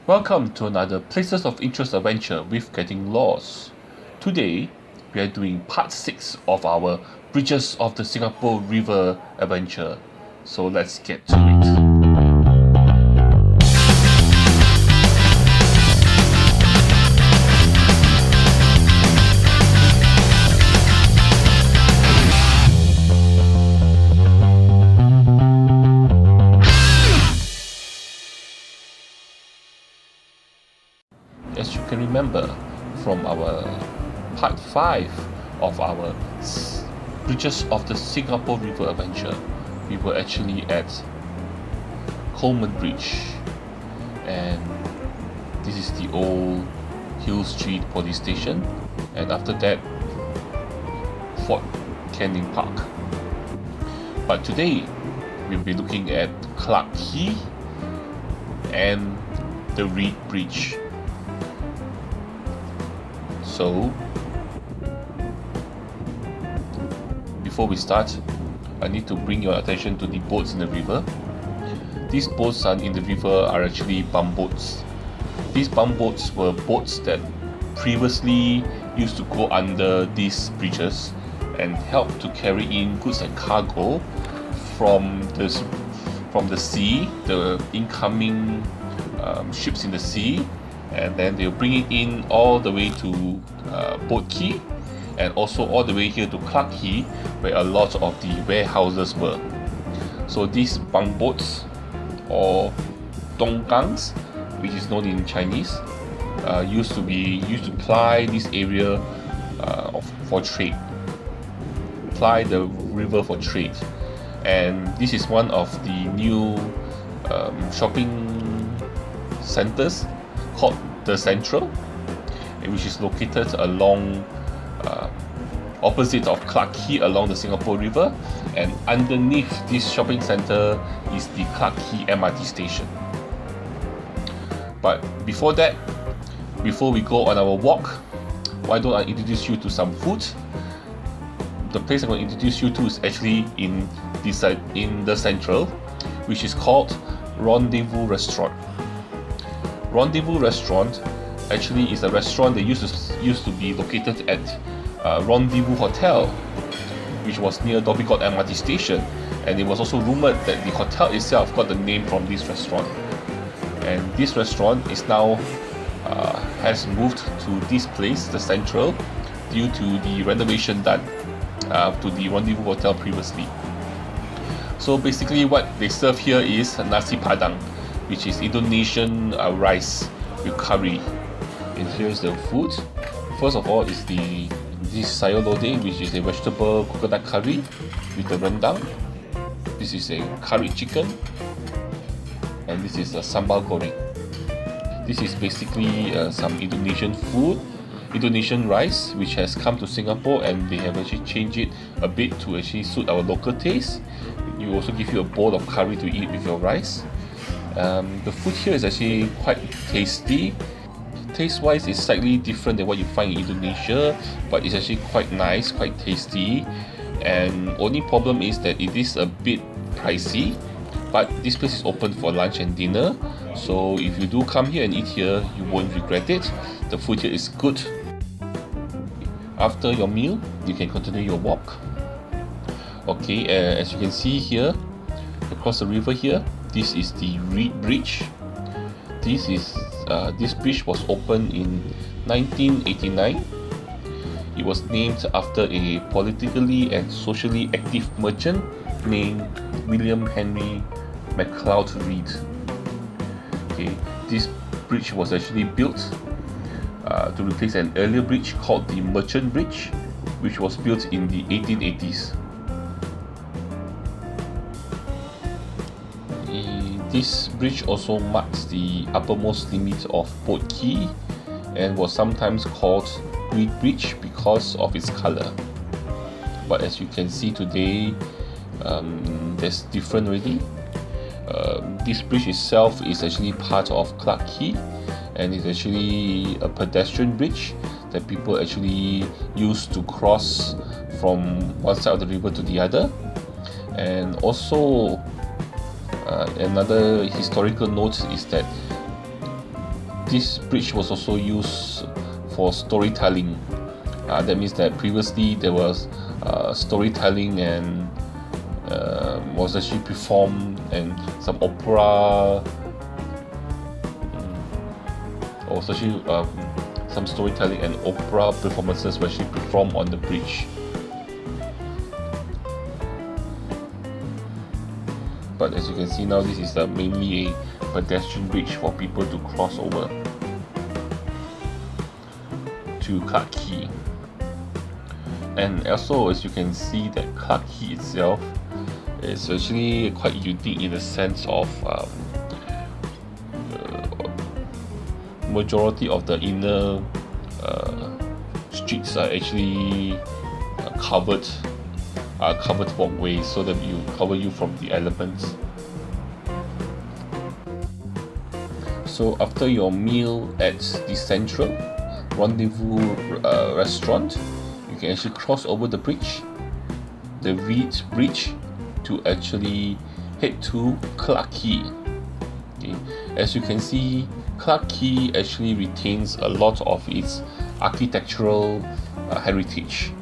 Welcome to another Places of Interest adventure with Getting Lost. Today, we are doing part 6 of our Bridges of the Singapore River adventure. So let's get to it. As you can remember from our part 5 of our Bridges of the Singapore River adventure, we were actually at Coleman Bridge, and this is the old Hill Street police station, and after that Fort Canning Park. But today we'll be looking at Clarke Quay and the Reed Bridge. So, before we start, I need to bring your attention to the boats in the river. These boats in the river are actually bumboats. These bumboats were boats that previously used to go under these bridges and help to carry in goods and cargo from the sea, the incoming ships in the sea, and then they'll bring it in all the way to Boat Quay, and also all the way here to Clarke Quay, where a lot of the warehouses were. So these bumboats, or tonggangs, which is known in Chinese, used to ply this area for trade, ply the river for trade. And this is one of the new shopping centers called the Central, which is located along opposite of Clarke Quay along the Singapore River, and underneath this shopping center is the Clarke Quay MRT station. But before that, before we go on our walk, why don't I introduce you to some food? The place I'm going to introduce you to is actually in the Central, which is called Rendezvous Restaurant. Rendezvous Restaurant actually is a restaurant that used to be located at Rendezvous Hotel, which was near Dhoby Ghaut MRT station, and it was also rumored that the hotel itself got the name from this restaurant. And this restaurant is now has moved to this place, the Central, due to the renovation done to the Rendezvous Hotel previously. So basically what they serve here is nasi padang, which is Indonesian rice with curry. And here's the food. First of all is this sayur lodeh, which is a vegetable coconut curry with the rendang. This is a curry chicken, and this is a sambal goreng. This is basically some Indonesian food, Indonesian rice, which has come to Singapore, and they have actually changed it a bit to actually suit our local taste. You also give you a bowl of curry to eat with your rice. The food here is actually quite tasty. Taste-wise, it's slightly different than what you find in Indonesia, but it's actually quite nice, quite tasty. And only problem is that it is a bit pricey, but this place is open for lunch and dinner. So if you do come here and eat here, you won't regret it. The food here is good. After your meal, you can continue your walk. Okay, as you can see here, across the river here, this is the Reed Bridge. This bridge was opened in 1989. It was named after a politically and socially active merchant named William Henry McLeod Reed. Okay, this bridge was actually built to replace an earlier bridge called the Merchant Bridge, which was built in the 1880s. This bridge also marks the uppermost limit of Boat Quay and was sometimes called Reed Bridge because of its colour. But as you can see today, there's different already. This bridge itself is actually part of Clarke Quay, and it's actually a pedestrian bridge that people actually use to cross from one side of the river to the other. And also another historical note is that this bridge was also used for storytelling. That means that previously there was storytelling and was actually performed, and some opera, or actually some storytelling and opera performances were actually performed on the bridge. But as you can see now, this is mainly a pedestrian bridge for people to cross over to Clarke Quay. And also, as you can see, that Clarke Quay itself is actually quite unique in the sense of majority of the inner streets are actually covered walkways, so that you cover you from the elements. So after your meal at the central Rendezvous restaurant, you can actually cross over the bridge, the Reed Bridge, to actually head to Clarke Quay. Okay. As you can see, Clarke Quay actually retains a lot of its architectural heritage.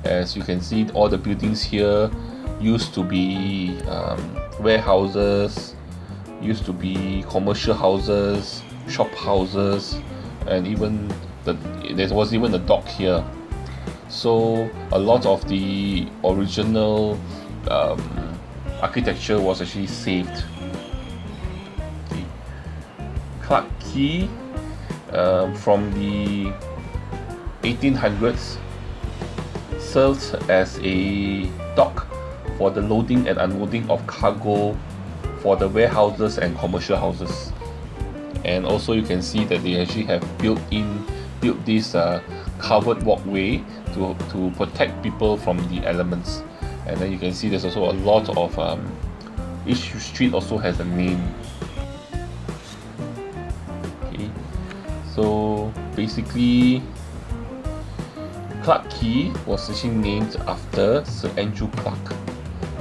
As you can see, all the buildings here used to be warehouses, used to be commercial houses, shop houses, and even there was even a dock here. So a lot of the original architecture was actually saved. Okay. Clarke Quay from the 1800s served as a dock for the loading and unloading of cargo for the warehouses and commercial houses. And also you can see that they actually have built this covered walkway to protect people from the elements. And then you can see there's also a lot of each street also has a name. Okay, so basically Clarke Quay was actually named after Sir Andrew Clarke,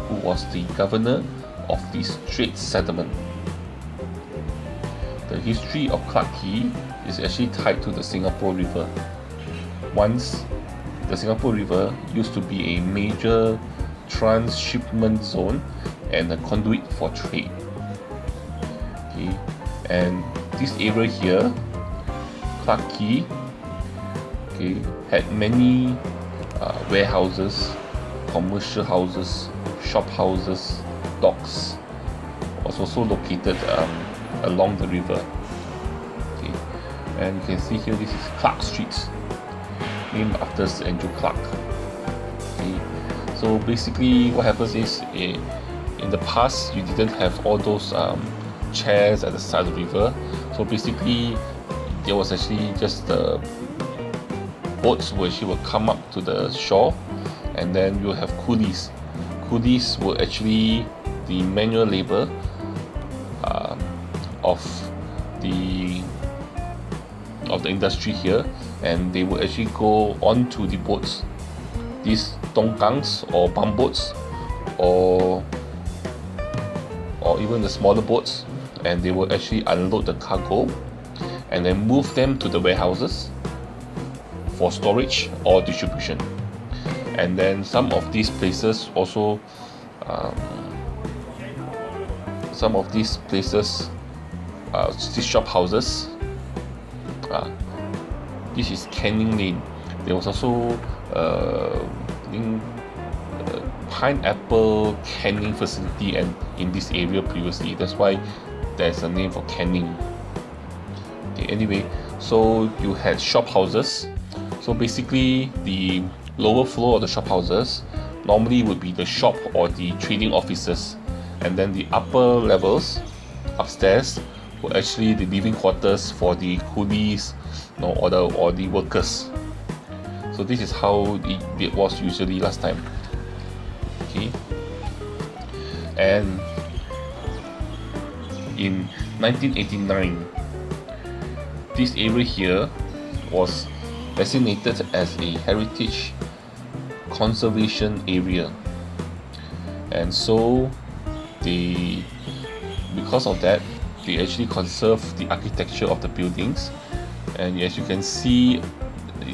who was the governor of the Straits Settlement. The history of Clarke Quay is actually tied to the Singapore River. Once, the Singapore River used to be a major transshipment zone and a conduit for trade. Okay, and this area here, Clarke Quay, okay, had many warehouses, commercial houses, shop houses, docks. Was also located along the river. Okay, and you can see here, this is Clarke Street, named after Sir Andrew Clarke. Okay, so basically what happens is, in the past you didn't have all those chairs at the side of the river. So basically there was actually just the boats where she will come up to the shore, and then you'll have coolies. Coolies were actually the manual labor of the industry here, and they will actually go onto the boats, these tongkangs or bumboats, or even the smaller boats, and they will actually unload the cargo and then move them to the warehouses for storage or distribution. And then some of these places also these shop houses, this is Canning Lane. There was also pineapple canning facility and in this area previously. That's why there's a name for Canning. Okay, anyway, so you had shop houses. So basically the lower floor of the shop houses normally would be the shop or the trading offices, and then the upper levels upstairs were actually the living quarters for the coolies, or the workers. So this is how it was usually last time. Okay, and in 1989, this area here was designated as a heritage conservation area, and so because of that, they actually conserve the architecture of the buildings, and as you can see,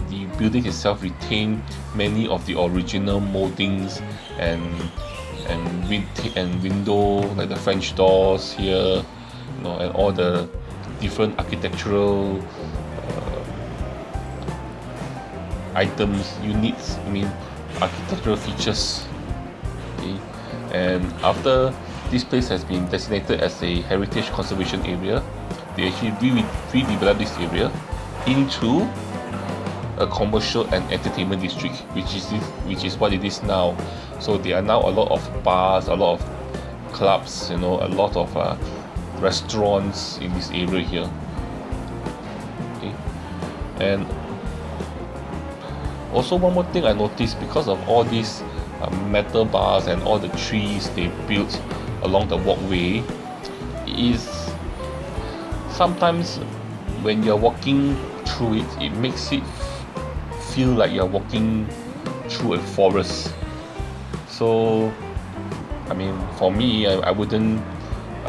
the building itself retained many of the original moldings and window, like the French doors here, you know, and all the different architectural items, units, I mean architectural features. Okay. And after this place has been designated as a heritage conservation area, they actually redeveloped this area into a commercial and entertainment district, which is what it is now. So there are now a lot of bars, a lot of clubs, you know, a lot of restaurants in this area here. Okay. And also one more thing I noticed, because of all these metal bars and all the trees they built along the walkway, is sometimes when you're walking through it, it makes it feel like you're walking through a forest. So I mean, for me, I wouldn't,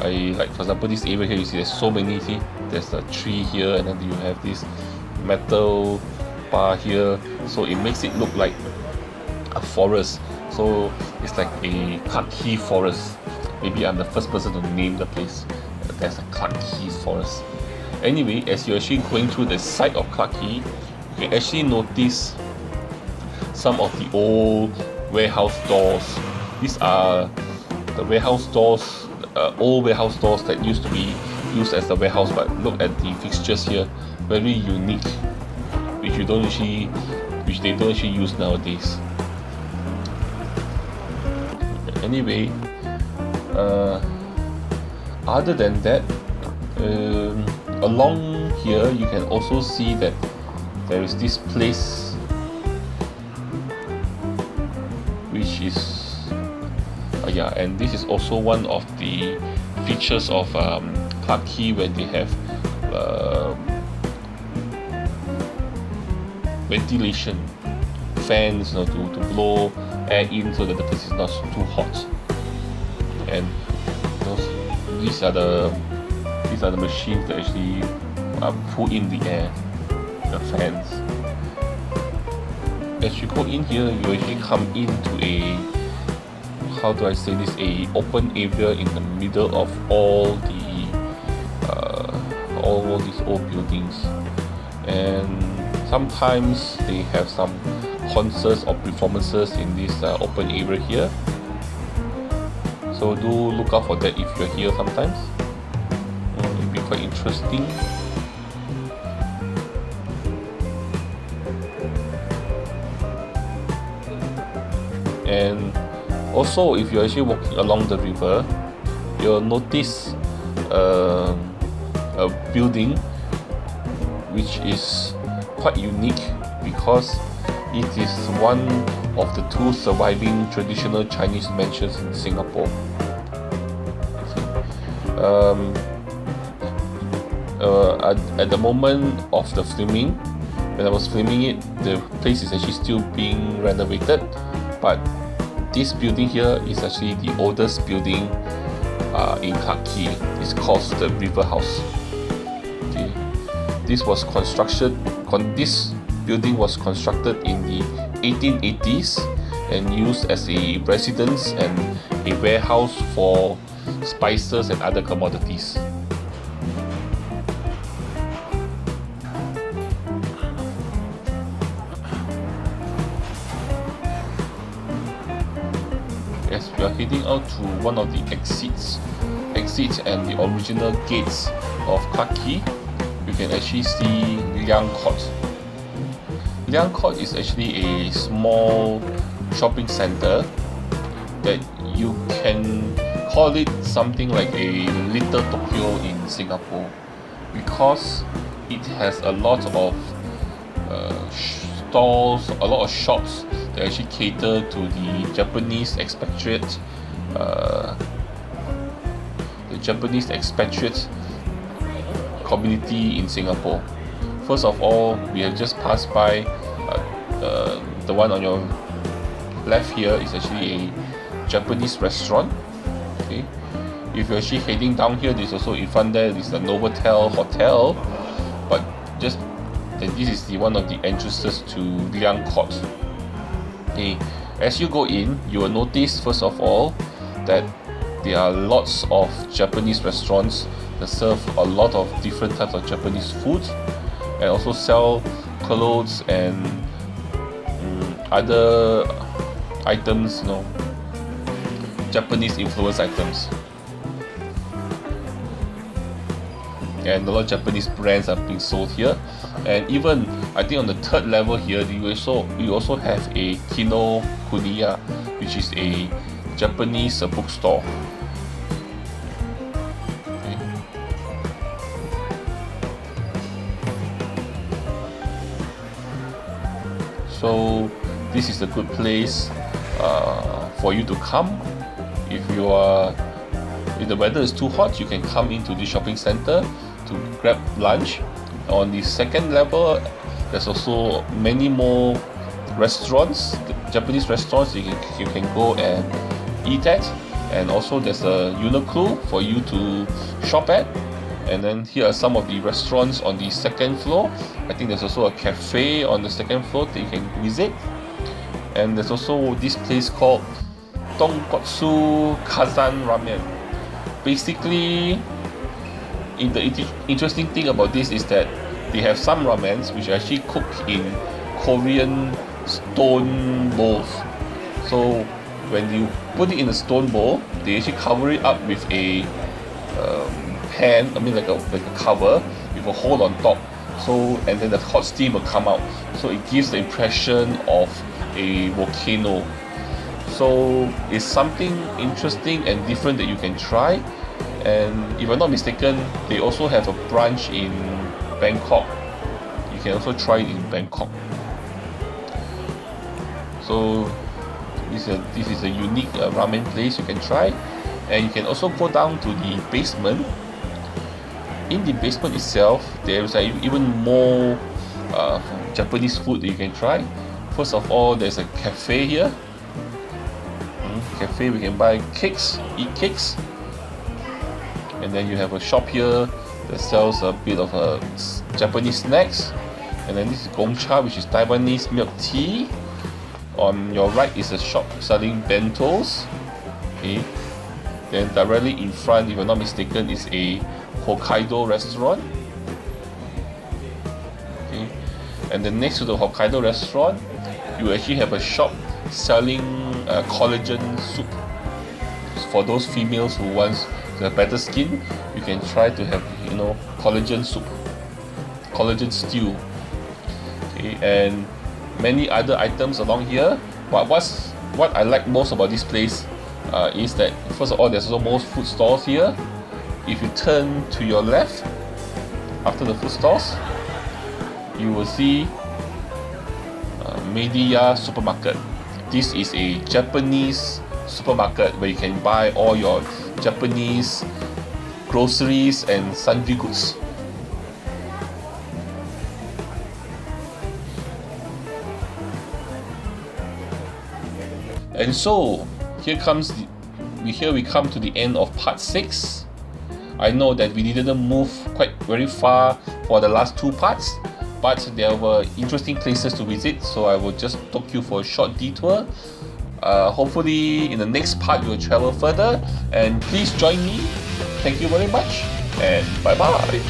like for example this area here, you see there's so many, see there's a tree here, and then you have this metal bar here, so it makes it look like a forest. So it's like a Clarke Quay forest. Maybe I'm the first person to name the place. There's a Clarke Quay forest. Anyway, as you're actually going through the side of Clarke Quay, you can actually notice some of the old warehouse doors. These are the warehouse doors, old warehouse doors that used to be used as a warehouse, but look at the fixtures here, very unique, which they don't actually use nowadays. Anyway, other than that, along here you can also see that there is this place which is yeah, and this is also one of the features of Clarke Quay, when they have ventilation fans, you know, to blow air in so that the place is not too hot. And these are the machines that actually pull in the air, the fans. As you go in here, you actually come into a, how do I say this, a open area in the middle of all these old buildings. And sometimes they have some concerts or performances in this open area here. So do look out for that if you're here sometimes. It'll be quite interesting. And also, if you're actually walking along the river, you'll notice a building which is quite unique, because it is one of the two surviving traditional Chinese mansions in Singapore. At the moment of the filming, when I was filming it, the place is actually still being renovated, but this building here is actually the oldest building in Clarke Quay. It's called the River House. Okay. This building was constructed in the 1880s and used as a residence and a warehouse for spices and other commodities. As we are heading out to one of the exits and the original gates of Clarke Quay, you can actually see Liang Court. Liang Court is actually a small shopping center that you can call it something like a little Tokyo in Singapore, because it has a lot of stalls, a lot of shops that actually cater to the Japanese expatriate community in Singapore. First of all, we have just passed by the one on your left here is actually a Japanese restaurant. Okay, If you're actually heading down here, there's also in front there is the Novotel Hotel, but just this is one of the entrances to Liang Court. Okay, as you go in, you will notice first of all that there are lots of Japanese restaurants that serve a lot of different types of Japanese food, and also sell clothes and other items, Japanese influence items. And a lot of Japanese brands are being sold here. And even I think on the third level here, you also have a Kinokuniya, which is a Japanese bookstore. Okay. So this is a good place for you to come. If the weather is too hot, you can come into the shopping center to grab lunch. On the second level, there's also many more restaurants, Japanese restaurants you can go and eat at, and also there's a Uniqlo for you to shop at. And then here are some of the restaurants on the second floor. I think there's also a cafe on the second floor that you can visit. And there's also this place called Tonkotsu Kazan Ramen. Basically, the interesting thing about this is that they have some ramens which are actually cooked in Korean stone bowls. So when you put it in a stone bowl, they actually cover it up with a pan, like a cover with a hole on top. So and then the hot steam will come out. So it gives the impression of a volcano. So it's something interesting and different that you can try. And if I'm not mistaken, they also have a branch in Bangkok. You can also try it in Bangkok. So this is a unique ramen place you can try. And you can also go down to the basement. In the basement itself, there is even more Japanese food that you can try. First of all, there's a cafe here. Cafe, we can buy cakes, eat cakes. And then you have a shop here that sells a bit of Japanese snacks. And then this is Gongcha, which is Taiwanese milk tea. On your right is a shop selling bentos. Okay. Then directly in front, if I'm not mistaken, is a Hokkaido restaurant. Okay. And then next to the Hokkaido restaurant, you actually have a shop selling collagen soup. For those females who want to have better skin, you can try to have collagen soup, collagen stew. Okay, and many other items along here. But what I like most about this place is that first of all, there's also more food stalls here. If you turn to your left after the food stalls, you will see Mediya Supermarket. This is a Japanese supermarket where you can buy all your Japanese groceries and sundry goods. And so here we come to the end of part 6. I know that we didn't move quite very far for the last 2 parts, but there were interesting places to visit, so I will just take you for a short detour. Hopefully in the next part we will travel further, and please join me. Thank you very much, and bye bye.